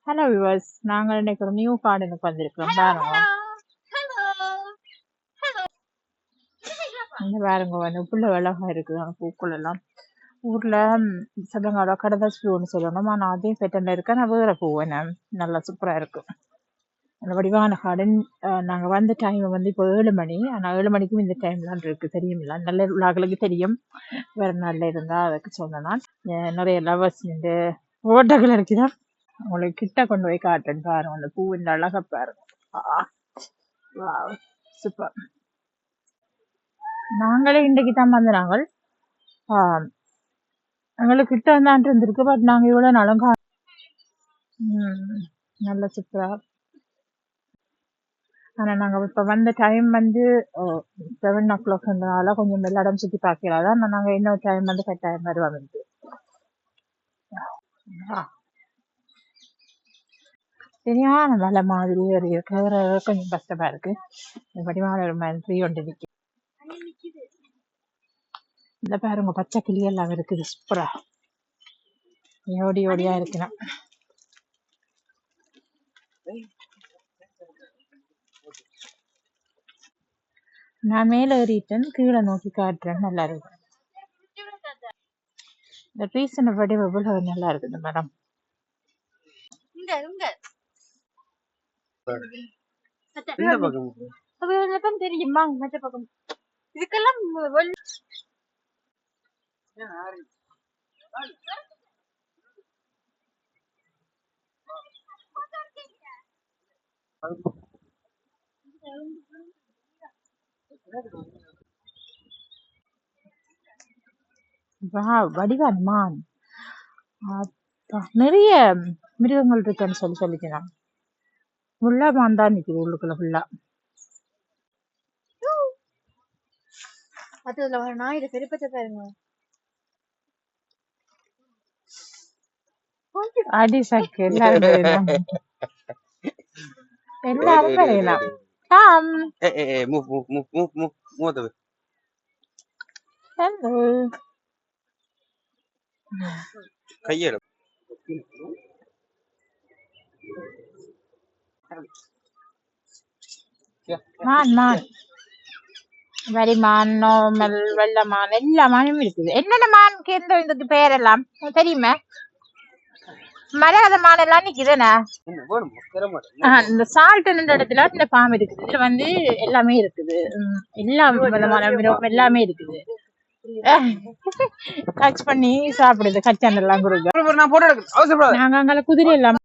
Hello viewers, நாங்கள் இன்னைக்கு ஒரு நியூ கார்டனுக்கு வந்திருக்கிறோம். பாருங்க, இந்த பாருங்க வந்து புள்ள அழகா இருக்குது. பூக்கள் எல்லாம் ஊர்ல சொல்லுங்க கடதாசி பூன்னு சொல்லணும். ஆனால் அதே பேட்டர்ல இருக்க நான் வேற பூ என்ன நல்லா சூப்பரா இருக்கு. அந்த வடிவான கார்டன். நாங்கள் வந்த டைம் வந்து இப்போ 7 மணி. ஆனால் 7 மணிக்கும் இந்த டைம்லாம் இருக்கு, தெரியுமில்ல. நல்ல உள்ளாக்களுக்கு தெரியும். வேற நாள்ல இருந்தா அதுக்கு சொன்னேன். நிறைய லவர்ஸ் இந்த ஓட்டகள் இருக்குதான். உங்களுக்கு கிட்ட கொண்டு போய் காட்டுறேன் பாருங்க. அந்த பூவின் அழகா பாருங்க. சூப்பர். நாங்களே இன்றைக்கு தான் வந்து நாங்கள் எங்களுக்கு கிட்ட தான் இருந்திருக்கு. பட் நாங்க இவ்வளவு நலங்கா நல்ல சூப்பரா. ஆனா நாங்க இப்ப வந்த டைம் வந்து 7 o'clockனால கொஞ்சம் எல்லா இடம் சுத்தி பார்க்கலாம். நாங்க இன்னொரு டைம் வந்து கட்டாயம் வருவாங்க. சரியான மலை மாதிரி இருக்கிற கொஞ்சம் கஷ்டமா இருக்கு. வடிவான ஒரு மாதிரி ஒன்று நிற்கும். இந்த பாருங்க, பச்சை கிளி எல்லாம் இருக்குது. சூப்பரா ஓடி ஓடியா இருக்கணும். நான் மேல ஏறிட்டேன், கீழே நோக்கி காட்டுறேன். நல்லா இருக்கு. இந்த ட்ரீஸன் வடிவ நல்லா இருக்குது மேடம். தெரியுமா மற்ற பக்கம் இதுக்கெல்லாம் வடிவான் மான். நிறைய மிருகங்கள் இருக்குன்னு சொல்லிக்கிறான். ஃபுல்லா மான் தான் நிக்குது உள்ளுக்குள்ள ஃபுல்லா. நாய் பெருப்பத்தை பாருங்க. அடி சக்கு எல்லாரும் வரையலாம். கையில மான் மான் வரிமான், நார்மல், வெள்ளமான், எல்லா மானும் இருக்குது. என்னென்ன மானுக்கு எந்த இதுக்கு பேரெல்லாம் தெரியுமா? மரகத மான் எல்லாம் நிக்குதுண்ணா. இந்த சால்ட் இடத்துல இந்த பாம்பு இருக்குது. இதுல வந்து எல்லாமே இருக்குது. எல்லா விதமான எல்லாமே இருக்குது. டச் பண்ணி சாப்பிடுது. கச்சான் எல்லாம் கொடுங்க. நாங்க அங்க குதிரை எல்லாம்